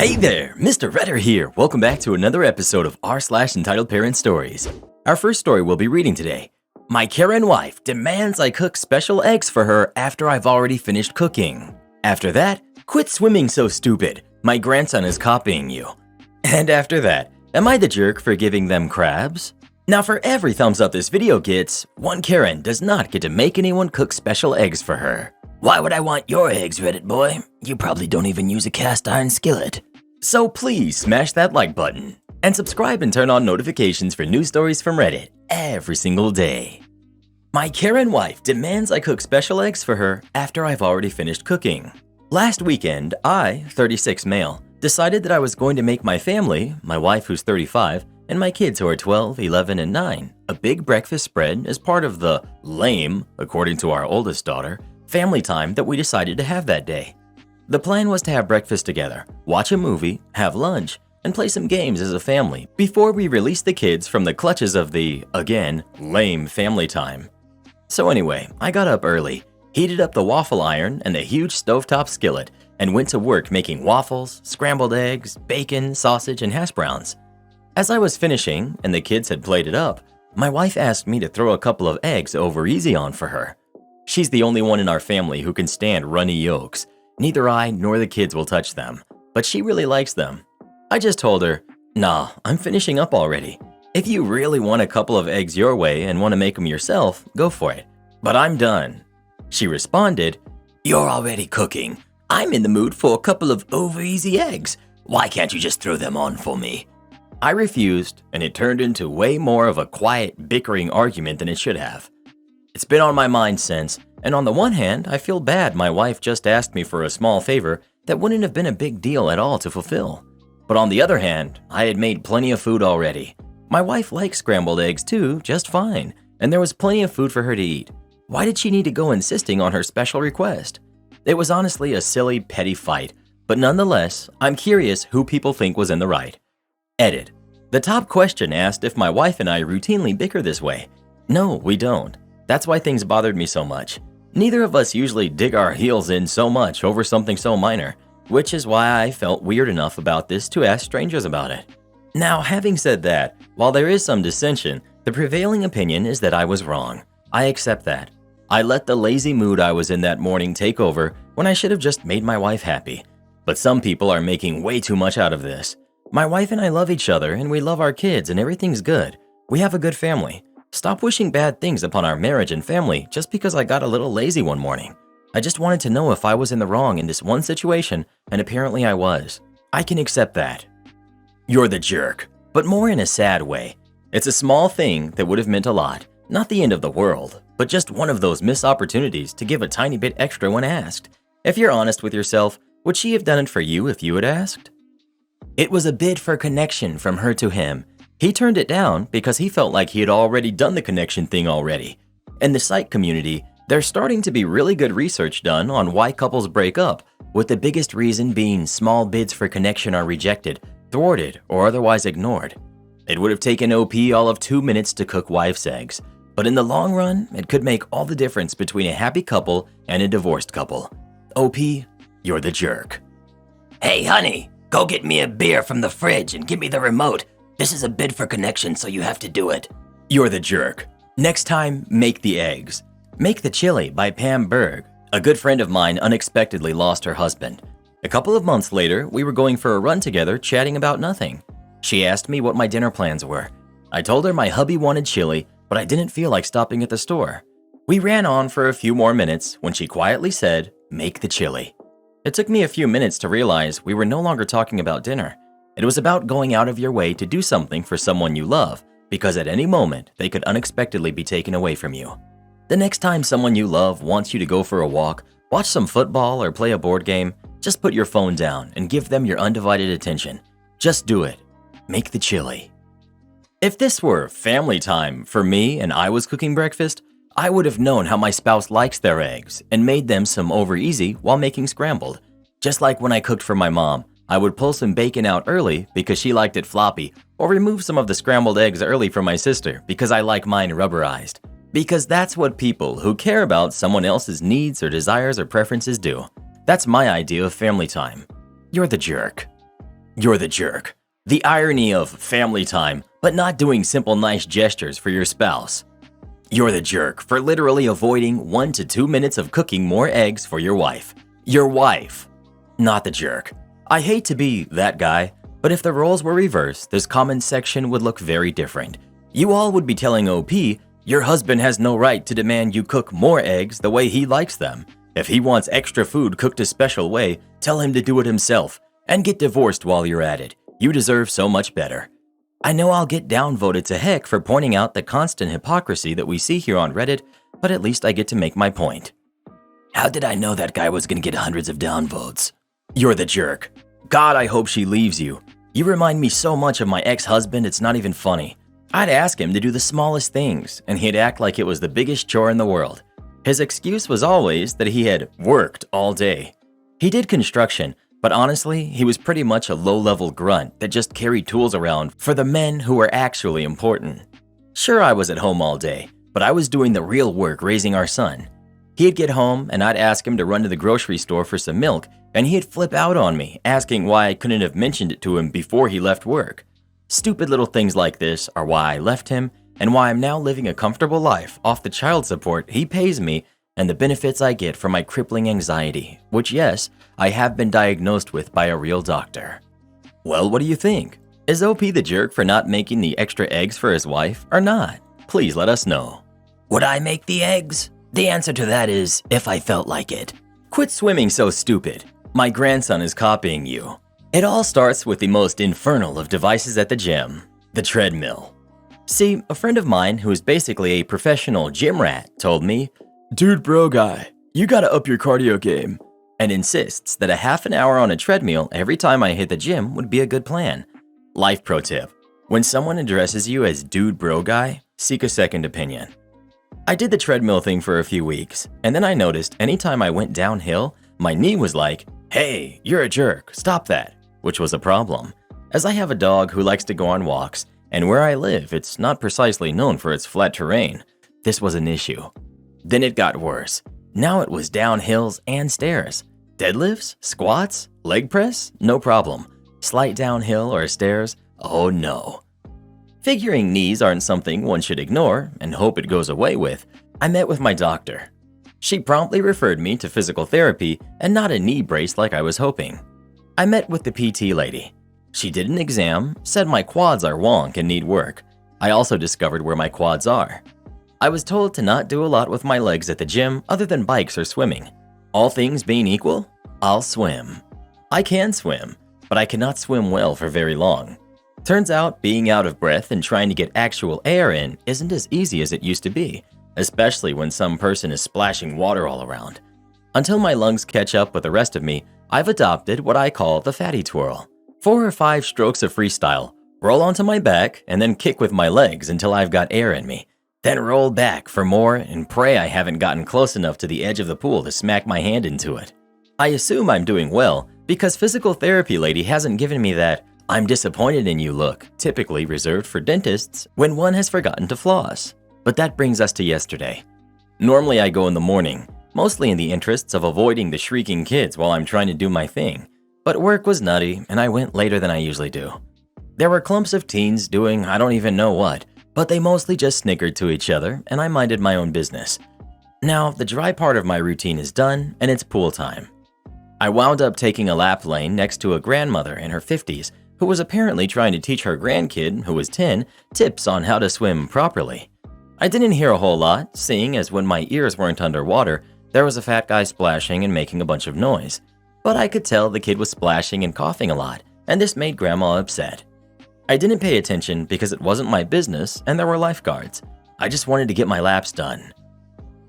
Hey there, Mr. Redder here. Welcome back to another episode of r/entitled parent stories. Our first story we'll be reading today. My Karen wife demands I cook special eggs for her after I've already finished cooking. After that, quit swimming so stupid. My grandson is copying you. And after that, am I the jerk for giving them crabs? Now for every thumbs up this video gets, one Karen does not get to make anyone cook special eggs for her. Why would I want your eggs, Reddit boy? You probably don't even use a cast iron skillet. So please smash that like button and subscribe and turn on notifications for new stories from Reddit every single day. My Karen wife demands I cook special eggs for her after I've already finished cooking. Last weekend, I, 36 male, decided that I was going to make my family, my wife who's 35, and my kids who are 12, 11, and 9, a big breakfast spread as part of the lame, according to our oldest daughter, family time that we decided to have that day. The plan was to have breakfast together, watch a movie, have lunch, and play some games as a family before we release the kids from the clutches of the, again, lame family time. So anyway, I got up early, heated up the waffle iron and the huge stovetop skillet, and went to work making waffles, scrambled eggs, bacon, sausage, and hash browns. As I was finishing and the kids had plated up, my wife asked me to throw a couple of eggs over easy on for her. She's the only one in our family who can stand runny yolks. Neither I nor the kids will touch them, but she really likes them. I just told her, nah, I'm finishing up already. If you really want a couple of eggs your way and want to make them yourself, go for it. But I'm done. She responded, you're already cooking. I'm in the mood for a couple of over-easy eggs. Why can't you just throw them on for me? I refused, and it turned into way more of a quiet, bickering argument than it should have. It's been on my mind since, and on the one hand, I feel bad my wife just asked me for a small favor that wouldn't have been a big deal at all to fulfill. But on the other hand, I had made plenty of food already. My wife likes scrambled eggs too, just fine, and there was plenty of food for her to eat. Why did she need to go insisting on her special request? It was honestly a silly, petty fight, but nonetheless, I'm curious who people think was in the right. Edit. The top question asked if my wife and I routinely bicker this way. No, we don't. That's why things bothered me so much. Neither of us usually dig our heels in so much over something so minor, which is why I felt weird enough about this to ask strangers about it. Now, having said that, while there is some dissension, the prevailing opinion is that I was wrong. I accept that. I let the lazy mood I was in that morning take over when I should have just made my wife happy. But some people are making way too much out of this. My wife and I love each other and we love our kids and everything's good. We have a good family. Stop wishing bad things upon our marriage and family just because I got a little lazy one morning. I just wanted to know if I was in the wrong in this one situation, and apparently I was. I can accept that. You're the jerk, but more in a sad way. It's a small thing that would have meant a lot. Not the end of the world, but just one of those missed opportunities to give a tiny bit extra when asked. If you're honest with yourself, would she have done it for you if you had asked? It was a bid for connection from her to him. He turned it down because he felt like he had already done the connection thing already. In the psych community, there's starting to be really good research done on why couples break up, with the biggest reason being small bids for connection are rejected, thwarted, or otherwise ignored. It would have taken OP all of 2 minutes to cook wife's eggs, but in the long run, it could make all the difference between a happy couple and a divorced couple. OP, you're the jerk. Hey honey, go get me a beer from the fridge and give me the remote. This is a bid for connection, so you have to do it. You're the jerk. Next time, make the eggs. Make the Chili by Pam Berg. A good friend of mine unexpectedly lost her husband. A couple of months later, we were going for a run together, chatting about nothing. She asked me what my dinner plans were. I told her my hubby wanted chili, but I didn't feel like stopping at the store. We ran on for a few more minutes when she quietly said, make the chili. It took me a few minutes to realize we were no longer talking about dinner. It was about going out of your way to do something for someone you love, because at any moment, they could unexpectedly be taken away from you. The next time someone you love wants you to go for a walk, watch some football, or play a board game, just put your phone down and give them your undivided attention. Just do it. Make the chili. If this were family time for me and I was cooking breakfast, I would have known how my spouse likes their eggs and made them some over easy while making scrambled. Just like when I cooked for my mom, I would pull some bacon out early because she liked it floppy, or remove some of the scrambled eggs early for my sister because I like mine rubberized. Because that's what people who care about someone else's needs or desires or preferences do. That's my idea of family time. You're the jerk. You're the jerk. The irony of family time, but not doing simple nice gestures for your spouse. You're the jerk for literally avoiding 1 to 2 minutes of cooking more eggs for your wife. Your wife. Not the jerk. I hate to be that guy, but if the roles were reversed, this comment section would look very different. You all would be telling OP, your husband has no right to demand you cook more eggs the way he likes them. If he wants extra food cooked a special way, tell him to do it himself and get divorced while you're at it. You deserve so much better. I know I'll get downvoted to heck for pointing out the constant hypocrisy that we see here on Reddit, but at least I get to make my point. How did I know that guy was gonna get hundreds of downvotes? You're the jerk. God, I hope she leaves you. You remind me so much of my ex-husband, it's not even funny. I'd ask him to do the smallest things, and he'd act like it was the biggest chore in the world. His excuse was always that he had worked all day. He did construction, but honestly, he was pretty much a low-level grunt that just carried tools around for the men who were actually important. Sure, I was at home all day, but I was doing the real work raising our son. He'd get home and I'd ask him to run to the grocery store for some milk, and he'd flip out on me, asking why I couldn't have mentioned it to him before he left work. Stupid little things like this are why I left him and why I'm now living a comfortable life off the child support he pays me and the benefits I get from my crippling anxiety, which yes, I have been diagnosed with by a real doctor. Well, what do you think? Is OP the jerk for not making the extra eggs for his wife or not? Please let us know. Would I make the eggs? The answer to that is, if I felt like it. Quit swimming so stupid. My grandson is copying you. It all starts with the most infernal of devices at the gym, the treadmill. See, a friend of mine who is basically a professional gym rat told me, "Dude bro guy, you gotta up your cardio game," and insists that a half an hour on a treadmill every time I hit the gym would be a good plan. Life pro tip: when someone addresses you as dude bro guy, seek a second opinion. I did the treadmill thing for a few weeks, and then I noticed anytime I went downhill, my knee was like, "Hey, you're a jerk, stop that," which was a problem, as I have a dog who likes to go on walks, and where I live, it's not precisely known for its flat terrain. This was an issue. Then it got worse. Now it was downhills and stairs. Deadlifts, squats, leg press, no problem. Slight downhill or stairs, oh no. Figuring knees aren't something one should ignore and hope it goes away with, I met with my doctor. She promptly referred me to physical therapy and not a knee brace like I was hoping. I met with the PT lady. She did an exam, said my quads are wonk and need work. I also discovered where my quads are. I was told to not do a lot with my legs at the gym other than bikes or swimming. All things being equal, I'll swim. I can swim, but I cannot swim well for very long. Turns out being out of breath and trying to get actual air in isn't as easy as it used to be, especially when some person is splashing water all around. Until my lungs catch up with the rest of me, I've adopted what I call the fatty twirl. 4 or 5 strokes of freestyle, roll onto my back, and then kick with my legs until I've got air in me. Then roll back for more and pray I haven't gotten close enough to the edge of the pool to smack my hand into it. I assume I'm doing well because physical therapy lady hasn't given me that "I'm disappointed in you" look, typically reserved for dentists when one has forgotten to floss. But that brings us to yesterday. Normally I go in the morning, mostly in the interests of avoiding the shrieking kids while I'm trying to do my thing. But work was nutty and I went later than I usually do. There were clumps of teens doing I don't even know what, but they mostly just snickered to each other and I minded my own business. Now, the dry part of my routine is done and it's pool time. I wound up taking a lap lane next to a grandmother in her 50s who was apparently trying to teach her grandkid, who was 10, tips on how to swim properly. I didn't hear a whole lot, seeing as when my ears weren't underwater, there was a fat guy splashing and making a bunch of noise. But I could tell the kid was splashing and coughing a lot, and this made Grandma upset. I didn't pay attention because it wasn't my business and there were lifeguards. I just wanted to get my laps done.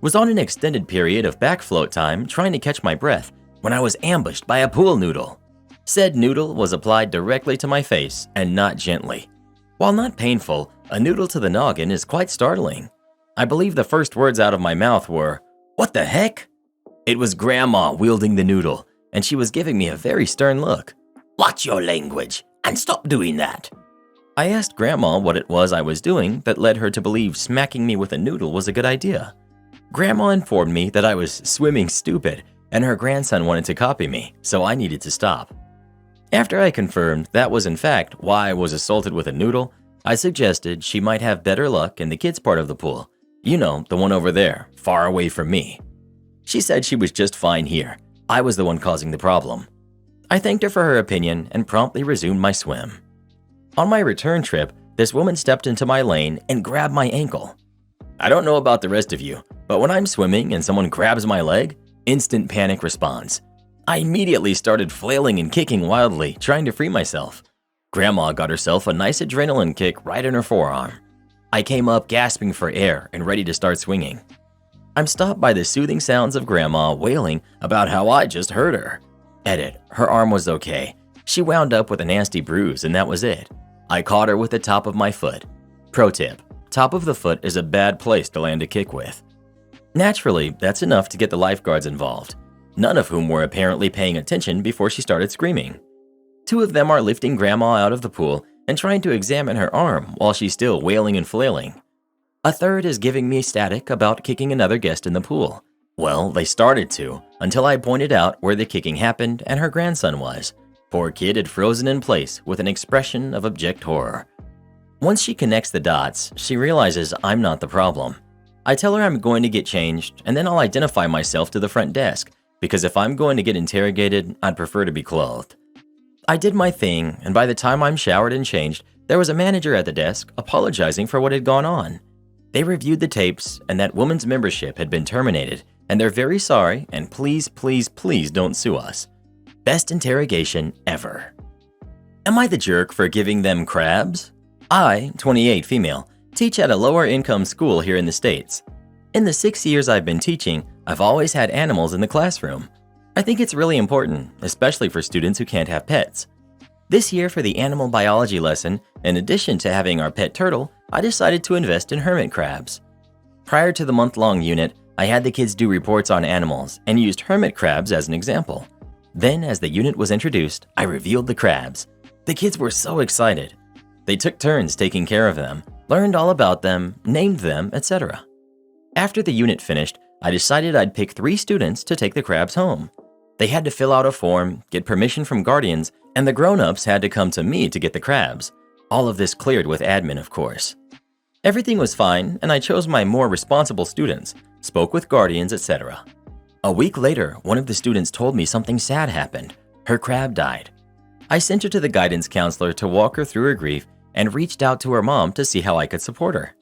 Was on an extended period of back float time trying to catch my breath when I was ambushed by a pool noodle. Said noodle was applied directly to my face and not gently. While not painful, a noodle to the noggin is quite startling. I believe the first words out of my mouth were, "What the heck?" It was Grandma wielding the noodle, and she was giving me a very stern look. "Watch your language and stop doing that." I asked Grandma what it was I was doing that led her to believe smacking me with a noodle was a good idea. Grandma informed me that I was swimming stupid and her grandson wanted to copy me, so I needed to stop. After I confirmed that was in fact why I was assaulted with a noodle, I suggested she might have better luck in the kids' part of the pool. You know, the one over there, far away from me. She said she was just fine here. I was the one causing the problem. I thanked her for her opinion and promptly resumed my swim. On my return trip, this woman stepped into my lane and grabbed my ankle. I don't know about the rest of you, but when I'm swimming and someone grabs my leg, instant panic response. I immediately started flailing and kicking wildly, trying to free myself. Grandma got herself a nice adrenaline kick right in her forearm. I came up gasping for air and ready to start swinging. I'm stopped by the soothing sounds of Grandma wailing about how I just hurt her. Edit, her arm was okay. She wound up with a nasty bruise and that was it. I caught her with the top of my foot. Pro tip, top of the foot is a bad place to land a kick with. Naturally, that's enough to get the lifeguards involved, none of whom were apparently paying attention before she started screaming. 2 of them are lifting Grandma out of the pool and trying to examine her arm while she's still wailing and flailing. A third is giving me static about kicking another guest in the pool. Well, they started to, until I pointed out where the kicking happened and her grandson was. Poor kid had frozen in place with an expression of abject horror. Once she connects the dots, she realizes I'm not the problem. I tell her I'm going to get changed and then I'll identify myself to the front desk, because if I'm going to get interrogated, I'd prefer to be clothed. I did my thing, and by the time I'm showered and changed, there was a manager at the desk apologizing for what had gone on. They reviewed the tapes and that woman's membership had been terminated, and they're very sorry and please, please, please don't sue us. Best interrogation ever. Am I the jerk for giving them crabs? I, 28 female, teach at a lower income school here in the States. In the 6 years I've been teaching, I've always had animals in the classroom. I think it's really important, especially for students who can't have pets. This year for the animal biology lesson, in addition to having our pet turtle, I decided to invest in hermit crabs. Prior to the month-long unit, I had the kids do reports on animals and used hermit crabs as an example. Then, as the unit was introduced, I revealed the crabs. The kids were so excited. They took turns taking care of them, learned all about them, named them, etc. After the unit finished, I decided I'd pick 3 students to take the crabs home. They had to fill out a form, get permission from guardians, and the grown-ups had to come to me to get the crabs. All of this cleared with admin, of course. Everything was fine, and I chose my more responsible students, spoke with guardians, etc. A week later, one of the students told me something sad happened. Her crab died. I sent her to the guidance counselor to walk her through her grief and reached out to her mom to see how I could support her.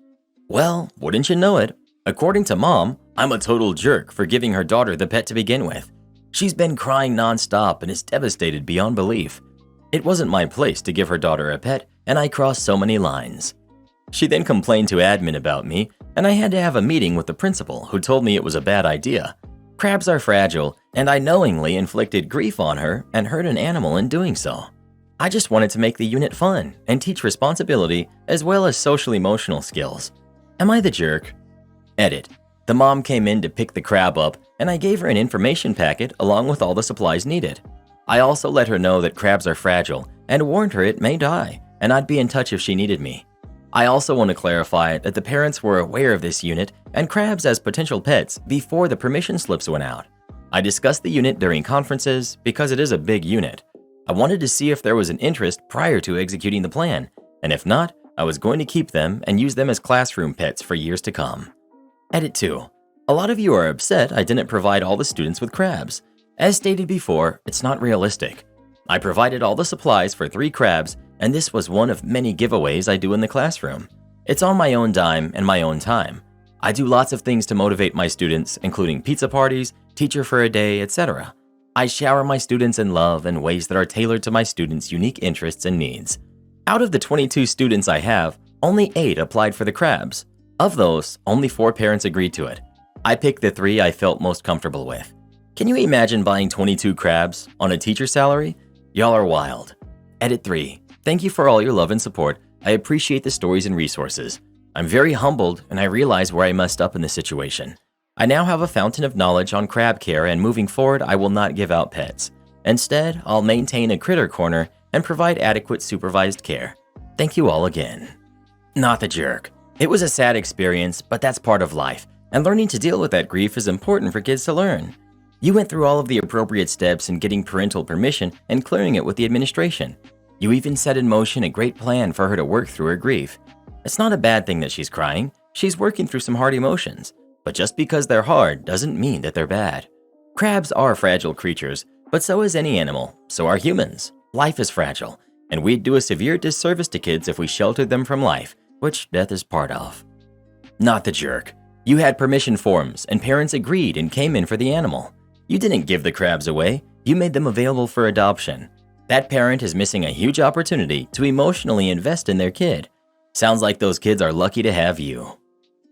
Well, wouldn't you know it, according to Mom, I'm a total jerk for giving her daughter the pet to begin with. She's been crying nonstop and is devastated beyond belief. It wasn't my place to give her daughter a pet, and I crossed so many lines. She then complained to admin about me, and I had to have a meeting with the principal, who told me it was a bad idea. Crabs are fragile, and I knowingly inflicted grief on her and hurt an animal in doing so. I just wanted to make the unit fun and teach responsibility as well as social-emotional skills. Am I the jerk? Edit. The mom came in to pick the crab up, and I gave her an information packet along with all the supplies needed. I also let her know that crabs are fragile and warned her it may die, and I'd be in touch if she needed me. I also want to clarify that the parents were aware of this unit and crabs as potential pets before the permission slips went out. I discussed the unit during conferences because it is a big unit. I wanted to see if there was an interest prior to executing the plan, and if not, I was going to keep them and use them as classroom pets for years to come. Edit 2. A lot of you are upset I didn't provide all the students with crabs. As stated before, it's not realistic. I provided all the supplies for 3 crabs, and this was one of many giveaways I do in the classroom. It's on my own dime and my own time. I do lots of things to motivate my students, including pizza parties, teacher for a day, etc. I shower my students in love in ways that are tailored to my students' unique interests and needs. Out of the 22 students I have, only 8 applied for the crabs. Of those, only 4 parents agreed to it. I picked the 3 I felt most comfortable with. Can you imagine buying 22 crabs on a teacher salary? Y'all are wild. Edit 3. Thank you for all your love and support. I appreciate the stories and resources. I'm very humbled and I realize where I messed up in this situation. I now have a fountain of knowledge on crab care, and moving forward I will not give out pets. Instead, I'll maintain a critter corner and provide adequate supervised care. Thank you all again. Not the jerk. It was a sad experience, but that's part of life, and learning to deal with that grief is important for kids to learn. You went through all of the appropriate steps in getting parental permission and clearing it with the administration. You even set in motion a great plan for her to work through her grief. It's not a bad thing that she's crying. She's working through some hard emotions. But just because they're hard doesn't mean that they're bad. Crabs are fragile creatures, but so is any animal. So are humans. Life is fragile, and we'd do a severe disservice to kids if we sheltered them from life, which death is part of. Not the jerk. You had permission forms, and parents agreed and came in for the animal. You didn't give the crabs away. You made them available for adoption. That parent is missing a huge opportunity to emotionally invest in their kid. Sounds like those kids are lucky to have you.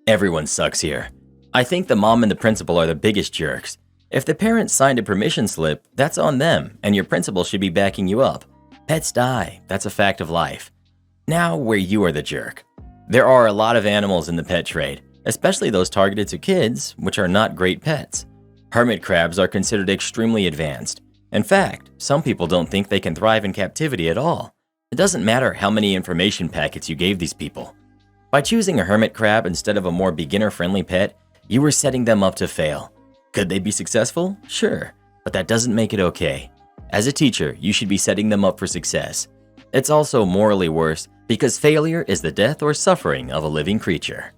Everyone sucks here. I think the mom and the principal are the biggest jerks. If the parents signed a permission slip, that's on them, and your principal should be backing you up. Pets die, that's a fact of life. Now where you are the jerk. There are a lot of animals in the pet trade, especially those targeted to kids, which are not great pets. Hermit crabs are considered extremely advanced. In fact, some people don't think they can thrive in captivity at all. It doesn't matter how many information packets you gave these people. By choosing a hermit crab instead of a more beginner-friendly pet, you were setting them up to fail. Could they be successful? Sure, but that doesn't make it okay. As a teacher, you should be setting them up for success. It's also morally worse because failure is the death or suffering of a living creature.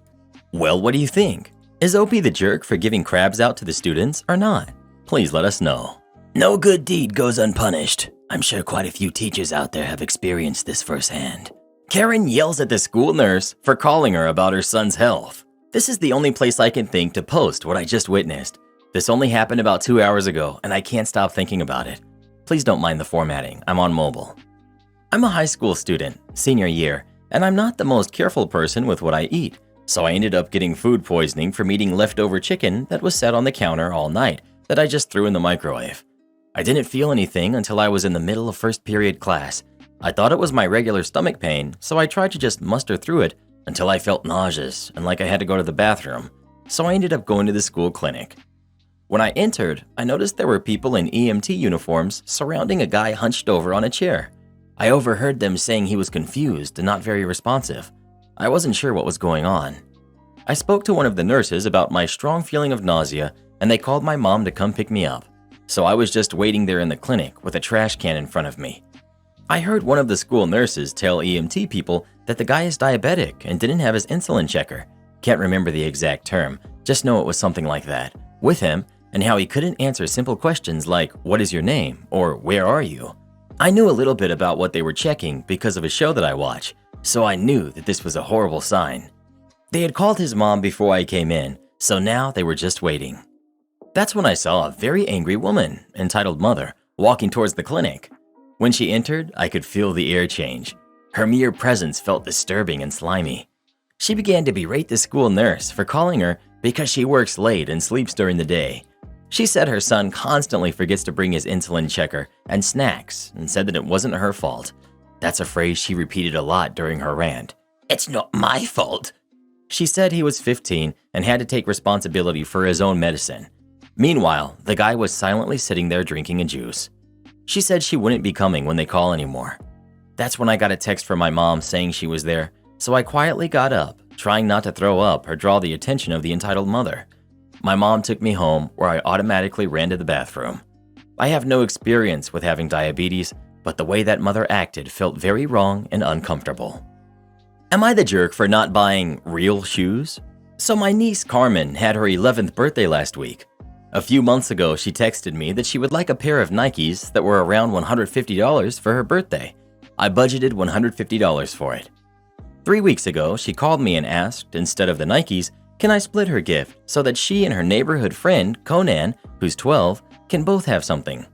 Well, what do you think? Is Opie the jerk for giving crabs out to the students or not? Please let us know. No good deed goes unpunished. I'm sure quite a few teachers out there have experienced this firsthand. Karen yells at the school nurse for calling her about her son's health. This is the only place I can think to post what I just witnessed. This only happened about 2 hours ago, and I can't stop thinking about it. Please don't mind the formatting. I'm on mobile. I'm a high school student, senior year, and I'm not the most careful person with what I eat, so I ended up getting food poisoning from eating leftover chicken that was set on the counter all night that I just threw in the microwave. I didn't feel anything until I was in the middle of first period class. I thought it was my regular stomach pain, so I tried to just muster through it until I felt nauseous and like I had to go to the bathroom, so I ended up going to the school clinic. When I entered, I noticed there were people in EMT uniforms surrounding a guy hunched over on a chair. I overheard them saying he was confused and not very responsive. I wasn't sure what was going on. I spoke to one of the nurses about my strong feeling of nausea, and they called my mom to come pick me up. So I was just waiting there in the clinic with a trash can in front of me. I heard one of the school nurses tell EMT people that the guy is diabetic and didn't have his insulin checker. Can't remember the exact term, just know it was something like that, with him, and how he couldn't answer simple questions like, "What is your name?" or "Where are you?" I knew a little bit about what they were checking because of a show that I watch, so I knew that this was a horrible sign. They had called his mom before I came in, so now they were just waiting. That's when I saw a very angry woman, entitled Mother, walking towards the clinic. When she entered, I could feel the air change. Her mere presence felt disturbing and slimy. She began to berate the school nurse for calling her because she works late and sleeps during the day. She said her son constantly forgets to bring his insulin checker and snacks and said that it wasn't her fault. That's a phrase she repeated a lot during her rant. "It's not my fault." She said he was 15 and had to take responsibility for his own medicine. Meanwhile, the guy was silently sitting there drinking a juice. She said she wouldn't be coming when they call anymore. That's when I got a text from my mom saying she was there, so I quietly got up, trying not to throw up or draw the attention of the entitled mother. My mom took me home, where I automatically ran to the bathroom. I have no experience with having diabetes, but the way that mother acted felt very wrong and uncomfortable. Am I the jerk for not buying real shoes? So my niece Carmen had her 11th birthday last week. A few months ago, she texted me that she would like a pair of Nikes that were around $150 for her birthday. I budgeted $150 for it. 3 weeks ago, she called me and asked, instead of the Nikes, can I split her gift so that she and her neighborhood friend, Conan, who's 12, can both have something.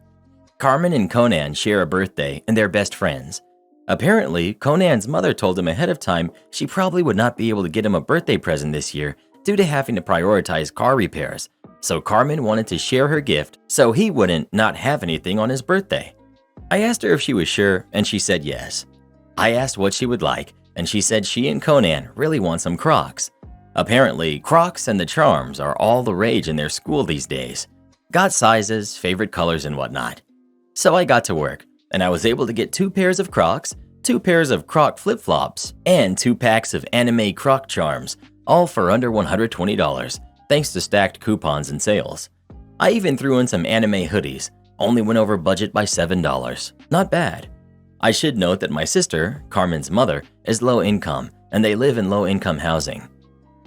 Carmen and Conan share a birthday and they're best friends. Apparently, Conan's mother told him ahead of time she probably would not be able to get him a birthday present this year due to having to prioritize car repairs. So Carmen wanted to share her gift so he wouldn't not have anything on his birthday. I asked her if she was sure, and she said yes. I asked what she would like, and she said she and Conan really want some Crocs. Apparently, Crocs and the Charms are all the rage in their school these days. Got sizes, favorite colors, and whatnot. So I got to work, and I was able to get 2 pairs of Crocs, 2 pairs of Croc flip-flops, and 2 packs of anime Croc Charms, all for under $120. Thanks to stacked coupons and sales. I even threw in some anime hoodies, only went over budget by $7. Not bad. I should note that my sister, Carmen's mother, is low income and they live in low income housing.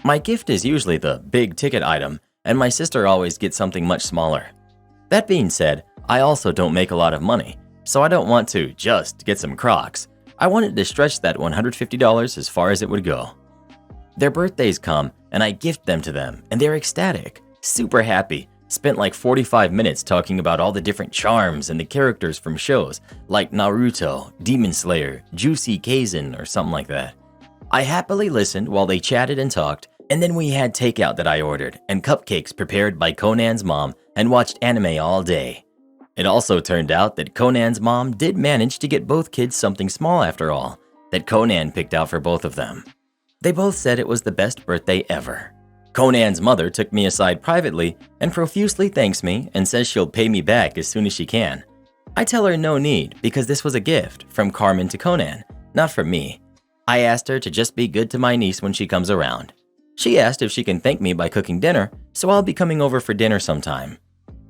My gift is usually the big ticket item and my sister always gets something much smaller. That being said, I also don't make a lot of money, so I don't want to just get some Crocs. I wanted to stretch that $150 as far as it would go. Their birthdays come and I gift them to them and they're ecstatic, super happy. Spent like 45 minutes talking about all the different charms and the characters from shows like Naruto, Demon Slayer, Juicy Kaisen, or something like that. I happily listened while they chatted and talked, and then we had takeout that I ordered and cupcakes prepared by Conan's mom and watched anime all day. It also turned out that Conan's mom did manage to get both kids something small after all, that Conan picked out for both of them. They both said it was the best birthday ever. Conan's mother took me aside privately and profusely thanks me and says she'll pay me back as soon as she can. I tell her no need because this was a gift from Carmen to Conan, not from me. I asked her to just be good to my niece when she comes around. She asked if she can thank me by cooking dinner, so I'll be coming over for dinner sometime.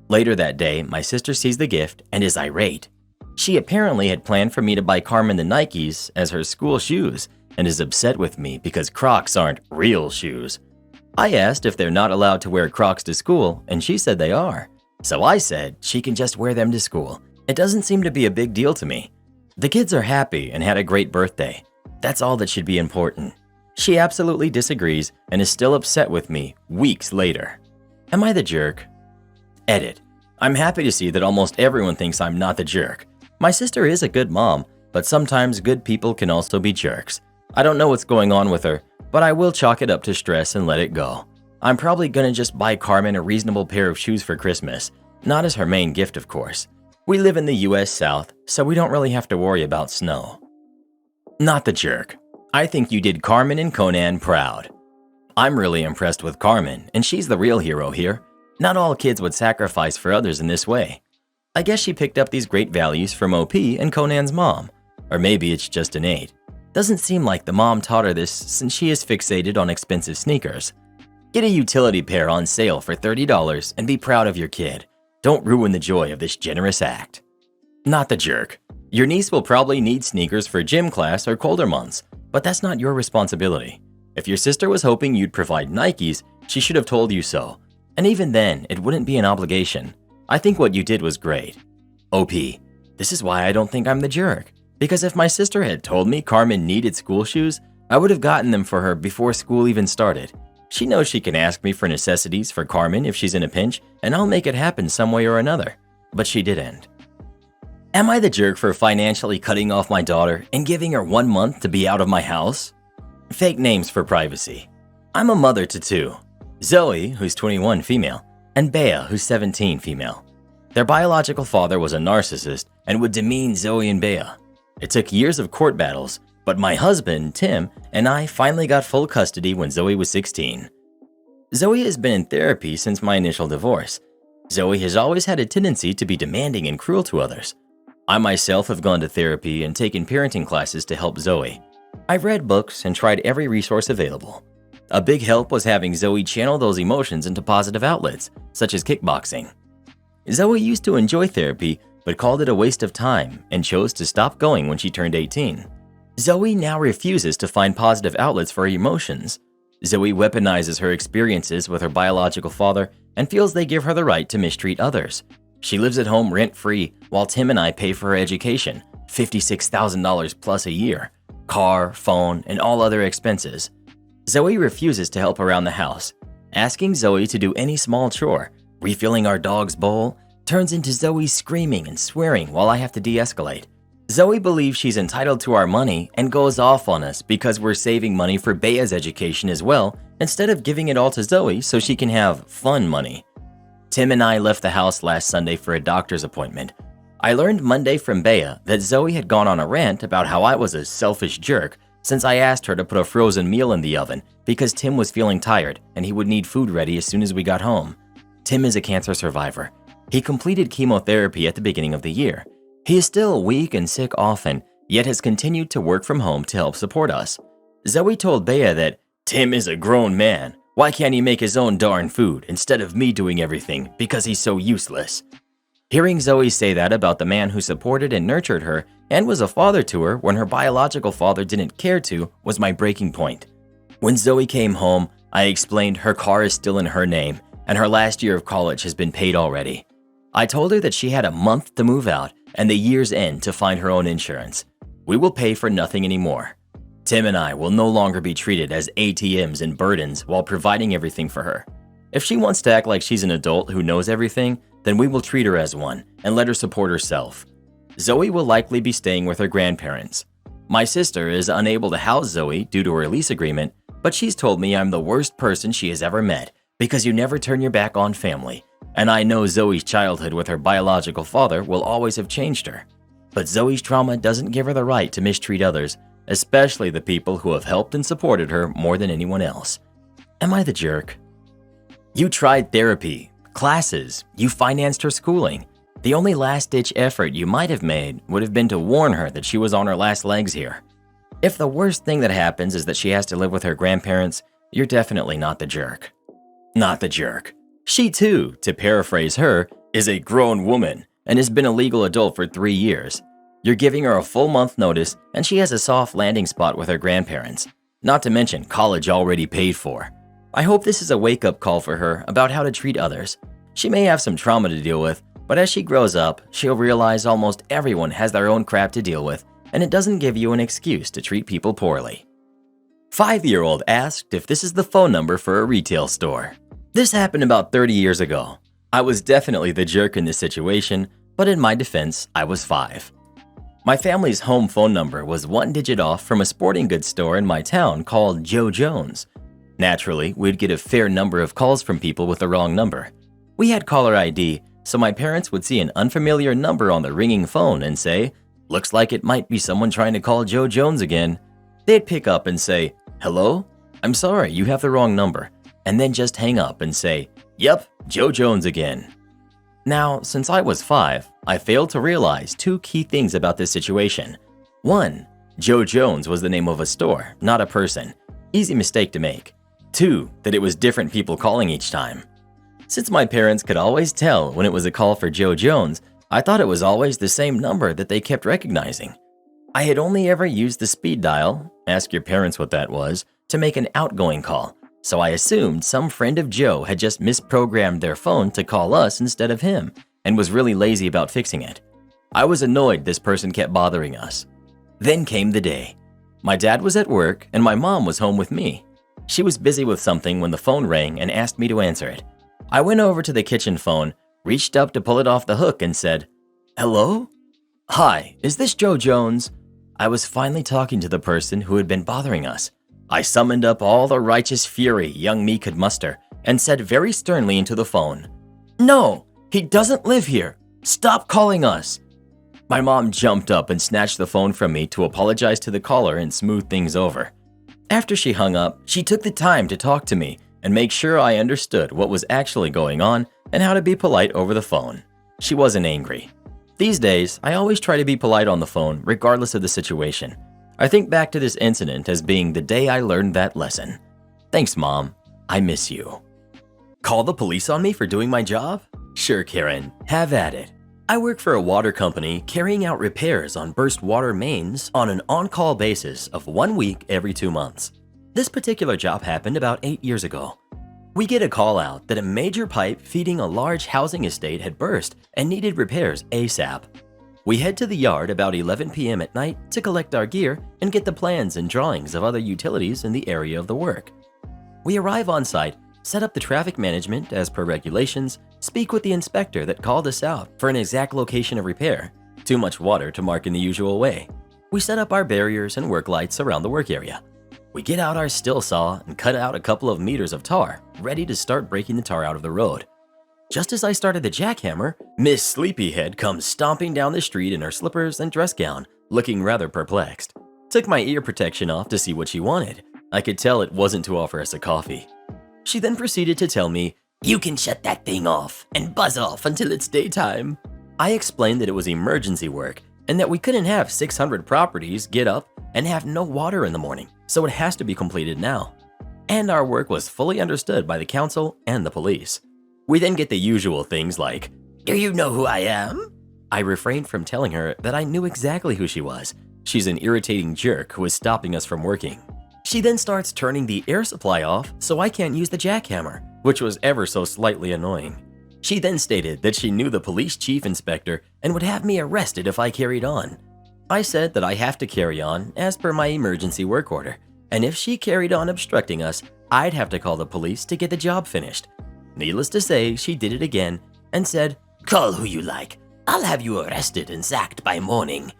Later that day, my sister sees the gift and is irate. She apparently had planned for me to buy Carmen the Nikes as her school shoes and is upset with me because Crocs aren't real shoes. I asked if they're not allowed to wear Crocs to school, and she said they are. So I said she can just wear them to school. It doesn't seem to be a big deal to me. The kids are happy and had a great birthday. That's all that should be important. She absolutely disagrees and is still upset with me weeks later. Am I the jerk? Edit. I'm happy to see that almost everyone thinks I'm not the jerk. My sister is a good mom, but sometimes good people can also be jerks. I don't know what's going on with her, but I will chalk it up to stress and let it go. I'm probably gonna just buy Carmen a reasonable pair of shoes for Christmas, not as her main gift of course. We live in the US South, so we don't really have to worry about snow. Not the jerk. I think you did Carmen and Conan proud. I'm really impressed with Carmen, and she's the real hero here. Not all kids would sacrifice for others in this way. I guess she picked up these great values from OP and Conan's mom, or maybe it's just innate. Doesn't seem like the mom taught her this since she is fixated on expensive sneakers. Get a utility pair on sale for $30 and be proud of your kid. Don't ruin the joy of this generous act. Not the jerk. Your niece will probably need sneakers for gym class or colder months, but that's not your responsibility. If your sister was hoping you'd provide Nikes, she should have told you so. And even then, it wouldn't be an obligation. I think what you did was great. OP, this is why I don't think I'm the jerk. Because if my sister had told me Carmen needed school shoes, I would have gotten them for her before school even started. She knows she can ask me for necessities for Carmen if she's in a pinch, and I'll make it happen some way or another. But she didn't. Am I the jerk for financially cutting off my daughter and giving her 1 month to be out of my house? Fake names for privacy. I'm a mother to two. Zoe, who's 21 female, and Bea, who's 17 female. Their biological father was a narcissist and would demean Zoe and Bea. It took years of court battles, but my husband, Tim, and I finally got full custody when Zoe was 16. Zoe has been in therapy since my initial divorce. Zoe has always had a tendency to be demanding and cruel to others. I myself have gone to therapy and taken parenting classes to help Zoe. I've read books and tried every resource available. A big help was having Zoe channel those emotions into positive outlets, such as kickboxing. Zoe used to enjoy therapy, but called it a waste of time and chose to stop going when she turned 18. Zoe now refuses to find positive outlets for her emotions. Zoe weaponizes her experiences with her biological father and feels they give her the right to mistreat others. She lives at home rent-free while Tim and I pay for her education, $56,000 plus a year, car, phone, and all other expenses. Zoe refuses to help around the house. Asking Zoe to do any small chore, refilling our dog's bowl, turns into Zoe screaming and swearing while I have to de-escalate. Zoe believes she's entitled to our money and goes off on us because we're saving money for Bea's education as well, instead of giving it all to Zoe so she can have fun money. Tim and I left the house last Sunday for a doctor's appointment. I learned Monday from Bea that Zoe had gone on a rant about how I was a selfish jerk since I asked her to put a frozen meal in the oven because Tim was feeling tired and he would need food ready as soon as we got home. Tim is a cancer survivor. He completed chemotherapy at the beginning of the year. He is still weak and sick often, yet has continued to work from home to help support us. Zoe told Bea that Tim is a grown man. Why can't he make his own darn food instead of me doing everything because he's so useless? Hearing Zoe say that about the man who supported and nurtured her and was a father to her when her biological father didn't care to was my breaking point. When Zoe came home, I explained her car is still in her name and her last year of college has been paid already. I told her that she had a month to move out and the year's end to find her own insurance. We will pay for nothing anymore. Tim and I will no longer be treated as ATMs and burdens while providing everything for her. If she wants to act like she's an adult who knows everything, then we will treat her as one and let her support herself. Zoe will likely be staying with her grandparents. My sister is unable to house Zoe due to her lease agreement, but she's told me I'm the worst person she has ever met because you never turn your back on family, and I know Zoe's childhood with her biological father will always have changed her. But Zoe's trauma doesn't give her the right to mistreat others, especially the people who have helped and supported her more than anyone else. Am I the jerk? You tried therapy, classes, you financed her schooling. The only last-ditch effort you might have made would have been to warn her that she was on her last legs here. If the worst thing that happens is that she has to live with her grandparents, you're definitely not the jerk. Not the jerk. She too, to paraphrase her, is a grown woman and has been a legal adult for 3 years. You're giving her a full month notice and she has a soft landing spot with her grandparents, not to mention college already paid for. I hope this is a wake-up call for her about how to treat others. She may have some trauma to deal with, but as she grows up, she'll realize almost everyone has their own crap to deal with, and it doesn't give you an excuse to treat people poorly. 5-year-old asked if this is the phone number for a retail store. This happened about 30 years ago. I was definitely the jerk in this situation, but in my defense, I was 5. My family's home phone number was 1 digit off from a sporting goods store in my town called Joe Jones. Naturally, we'd get a fair number of calls from people with the wrong number. We had caller ID, so my parents would see an unfamiliar number on the ringing phone and say, "Looks like it might be someone trying to call Joe Jones again." They'd pick up and say, "Hello? I'm sorry, you have the wrong number," and then just hang up and say, "Yep, Joe Jones again." Now, since I was 5, I failed to realize 2 key things about this situation. 1, Joe Jones was the name of a store, not a person. Easy mistake to make. 2, that it was different people calling each time. Since my parents could always tell when it was a call for Joe Jones, I thought it was always the same number that they kept recognizing. I had only ever used the speed dial, ask your parents what that was, to make an outgoing call, so I assumed some friend of Joe had just misprogrammed their phone to call us instead of him, and was really lazy about fixing it. I was annoyed this person kept bothering us. Then came the day. My dad was at work and my mom was home with me. She was busy with something when the phone rang and asked me to answer it. I went over to the kitchen phone, reached up to pull it off the hook and said, "Hello? Hi, is this Joe Jones?" I was finally talking to the person who had been bothering us. I summoned up all the righteous fury young me could muster and said very sternly into the phone, "No, he doesn't live here. Stop calling us." My mom jumped up and snatched the phone from me to apologize to the caller and smooth things over. After she hung up, she took the time to talk to me and make sure I understood what was actually going on and how to be polite over the phone. She wasn't angry. These days, I always try to be polite on the phone regardless of the situation. I think back to this incident as being the day I learned that lesson. Thanks, Mom. I miss you. Call the police on me for doing my job? Sure, Karen. Have at it. I work for a water company carrying out repairs on burst water mains on an on-call basis of 1 week every 2 months. This particular job happened about 8 years ago. We get a call out that a major pipe feeding a large housing estate had burst and needed repairs ASAP. We head to the yard about 11 p.m. at night to collect our gear and get the plans and drawings of other utilities in the area of the work. We arrive on site, set up the traffic management as per regulations, speak with the inspector that called us out for an exact location of repair, too much water to mark in the usual way. We set up our barriers and work lights around the work area. We get out our still saw and cut out a couple of meters of tar, ready to start breaking the tar out of the road. Just as I started the jackhammer, Miss Sleepyhead comes stomping down the street in her slippers and dress gown, looking rather perplexed. Took my ear protection off to see what she wanted. I could tell it wasn't to offer us a coffee. She then proceeded to tell me, "You can shut that thing off and buzz off until it's daytime." I explained that it was emergency work and that we couldn't have 600 properties get up and have no water in the morning, so it has to be completed now. and our work was fully understood by the council and the police. We then get the usual things like, "Do you know who I am?" I refrained from telling her that I knew exactly who she was. She's an irritating jerk who is stopping us from working. She then starts turning the air supply off so I can't use the jackhammer, which was ever so slightly annoying. She then stated that she knew the police chief inspector and would have me arrested if I carried on. I said that I have to carry on as per my emergency work order, and if she carried on obstructing us, I'd have to call the police to get the job finished. Needless to say, she did it again and said, "Call who you like. I'll have you arrested and sacked by morning."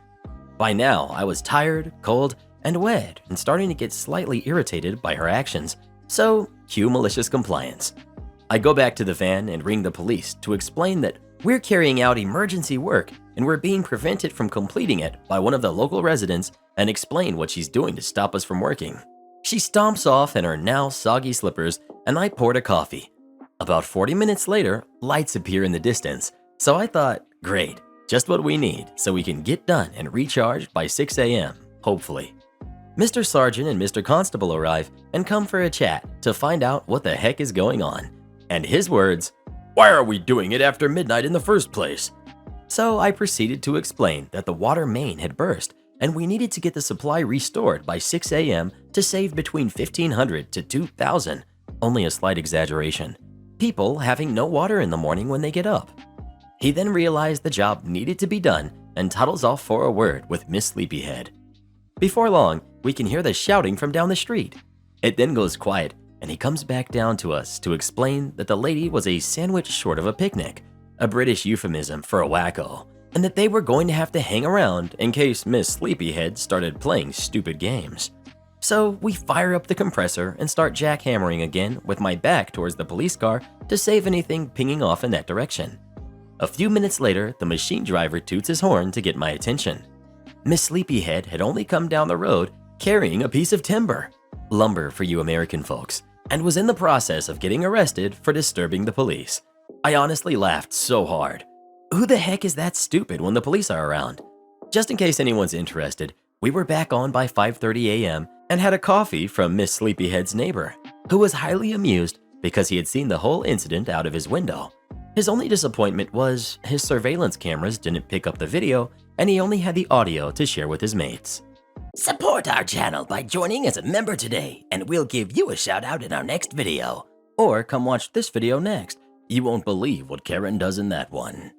By now, I was tired, cold, and wet and starting to get slightly irritated by her actions, so cue malicious compliance. I go back to the van and ring the police to explain that we're carrying out emergency work and we're being prevented from completing it by one of the local residents and explain what she's doing to stop us from working. She stomps off in her now soggy slippers and I poured a coffee. About 40 minutes later, lights appear in the distance, so I thought, great, just what we need so we can get done and recharged by 6 a.m., hopefully. Mr. Sergeant and Mr. Constable arrive and come for a chat to find out what the heck is going on. And his words, "Why are we doing it after midnight in the first place?" So I proceeded to explain that the water main had burst and we needed to get the supply restored by 6 a.m. to save between 1,500 to 2,000, only a slight exaggeration, people having no water in the morning when they get up. He then realized the job needed to be done and toddles off for a word with Miss Sleepyhead. Before long, we can hear the shouting from down the street. It then goes quiet and he comes back down to us to explain that the lady was a sandwich short of a picnic, a British euphemism for a wacko, and that they were going to have to hang around in case Miss Sleepyhead started playing stupid games. So we fire up the compressor and start jackhammering again with my back towards the police car to save anything pinging off in that direction. A few minutes later, the machine driver toots his horn to get my attention. Miss Sleepyhead had only come down the road carrying a piece of timber, lumber for you American folks, and was in the process of getting arrested for disturbing the police. I honestly laughed so hard. Who the heck is that stupid when the police are around? Just in case anyone's interested, we were back on by 5:30 a.m. and had a coffee from Miss Sleepyhead's neighbor, who was highly amused because he had seen the whole incident out of his window. His only disappointment was his surveillance cameras didn't pick up the video and he only had the audio to share with his mates. Support our channel by joining as a member today and we'll give you a shout out in our next video. Or come watch this video next. You won't believe what Karen does in that one.